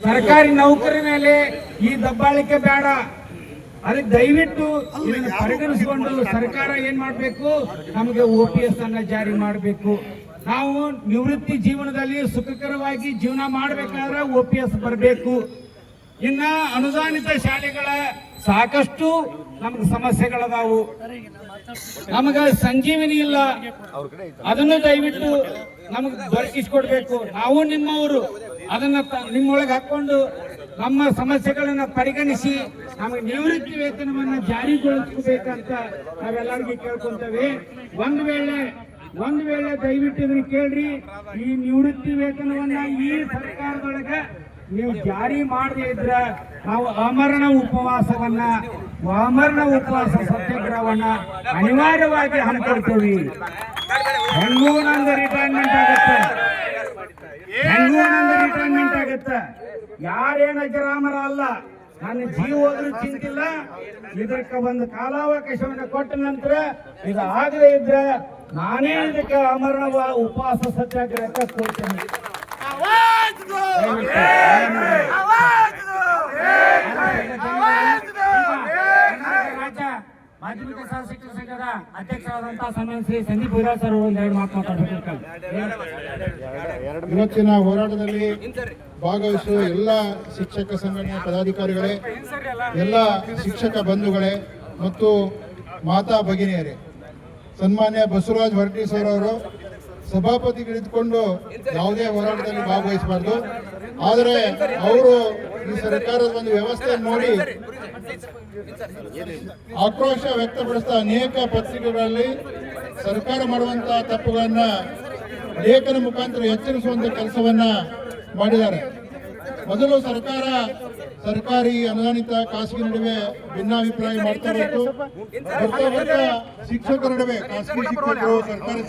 ಸರ್ಕಾರಿ ನೌಕರಿ ಮೇಲೆ ಈ ದಬ್ಬಾಳಿಕೆ ಬೇಡ. ಅದಕ್ಕೆ ದಯವಿಟ್ಟು ಇದನ್ನು ಪರಿಗಣಿಸಿಕೊಂಡು ಸರ್ಕಾರ ಏನ್ ಮಾಡಬೇಕು, ನಮಗೆ OPS ಅನ್ನ ಜಾರಿ ಮಾಡಬೇಕು. ನಾವು ನಿವೃತ್ತಿ ಜೀವನದಲ್ಲಿ ಸುಖಕರವಾಗಿ ಜೀವನ ಮಾಡಬೇಕಾದ್ರೆ OPS ಬರಬೇಕು. ಇನ್ನ ಅನುದಾನಿತ ಶಾಲೆಗಳ ಸಾಕಷ್ಟು ನಮ್ಗೆ ಸಮಸ್ಯೆಗಳದಾವು. ನಮಗ ಸಂಜೀವಿನಿ ಇಲ್ಲ, ಅದನ್ನು ದಯವಿಟ್ಟು ನಮಗೆ ದೊರಕಿಸಿಕೊಡ್ಬೇಕು. ನಾವು ನಿಮ್ಮವರು ಅದನ್ನ ನಿಮ್ಮೊಳಗೆ ಹಾಕೊಂಡು ನಮ್ಮ ಸಮಸ್ಯೆಗಳನ್ನ ಪರಿಗಣಿಸಿ ನಮಗೆ ನಿವೃತ್ತಿ ವೇತನವನ್ನ ಜಾರಿಗೊಳಿಸಬೇಕಂತ ನಾವೆಲ್ಲರಿಗೂ ಕೇಳ್ಕೊಂತೇವೆ. ಒಂದು ವೇಳೆ ದಯವಿಟ್ಟು ಇದನ್ನ ಕೇಳ್ರಿ, ಈ ನಿವೃತ್ತಿ ವೇತನವನ್ನ ಈ ಸರ್ಕಾರದೊಳಗ ನೀವು ಜಾರಿ ಮಾಡದೇ ಇದ್ರ ನಾವು ಅಮರಣ ಉಪವಾಸ ಸತ್ಯಾಗ್ರಹವನ್ನ ಅನಿವಾರ್ಯವಾಗಿ ಹಮ್ಮಿಕೊಳ್ತೇವೆ. ಹೆಂಗೂ ನಂದು ರಿಟೈರ್ಮೆಂಟ್ ಆಗತ್ತೆ. ಯಾರೇನ ಅಜರಾಮರ ಅಲ್ಲ, ನನ್ನ ಜೀವ ಹೋದ್ರೂ ಚಿಂತಿಲ್ಲ. ಇದಕ್ಕೆ ಒಂದು ಕಾಲಾವಕಾಶವನ್ನು ಕೊಟ್ಟ ನಂತರ ಇದು ಆಗದೇ ಇದ್ರೆ ನಾನೇ ಇದಕ್ಕೆ ಅಮರಣ ಉಪವಾಸ ಸತ್ಯಾಗ್ರಹಕ್ಕೆ ಕೊಡ್ತೇನೆ. ರಾಜ್ಯ ಮಾಧ್ಯಮಿಕ ಸಹ ಶಿಕ್ಷಕ ಸಂಘದ ಅಧ್ಯಕ್ಷರಾದಂತಹ ಸನ್ಮಾನ್ಯ ಶ್ರೀ ಸಂದೀಪ್ ವೀರಾಜ್ ಸರ್ ಒಂದೆರಡು ಮಾತು ಮಾತಾಡಬೇಕು. ಇವತ್ತಿನ ಹೋರಾಟದಲ್ಲಿ ಭಾಗವಹಿಸುವ ಎಲ್ಲ ಶಿಕ್ಷಕ ಸಂಘಟನೆಯ ಪದಾಧಿಕಾರಿಗಳೇ, ಎಲ್ಲ ಶಿಕ್ಷಕ ಬಂಧುಗಳೇ ಮತ್ತು ಮಾತಾ ಭಗಿನಿಯರೇ, ಸನ್ಮಾನ್ಯ ಬಸವರಾಜ್ ಹೊರಟ್ಟಿ ಸರ್ ಅವರು ಸಭಾಪತಿಗಳಿದ್ದುಕೊಂಡು ಯಾವುದೇ ಹೋರಾಟದಲ್ಲಿ ಭಾಗವಹಿಸಬಾರ್ದು. ಆದರೆ ಅವರು ಈ ಸರ್ಕಾರದ ಒಂದು ವ್ಯವಸ್ಥೆಯನ್ನು ನೋಡಿ ಆಕ್ರೋಶ ವ್ಯಕ್ತಪಡಿಸಿದ ಅನೇಕ ಪತ್ರಿಕೆಗಳಲ್ಲಿ ಸರ್ಕಾರ ಮಾಡುವಂತಹ ತಪ್ಪುಗಳನ್ನ ಲೇಖನ ಮುಖಾಂತರ ಎಚ್ಚರಿಸುವಂತ ಕೆಲಸವನ್ನ ಮಾಡಿದ್ದಾರೆ. ಮೊದಲು ಸರ್ಕಾರಿ ಅನುದಾನಿತ ಖಾಸಗಿ ನಡುವೆ ಭಿನ್ನಾಭಿಪ್ರಾಯ ಮಾಡ್ತಾ ಇತ್ತು. ಬರ್ತಾ ಶಿಕ್ಷಕರ ನಡುವೆ ಖಾಸಗಿ ಶಿಕ್ಷಕರು ಸರ್ಕಾರಿ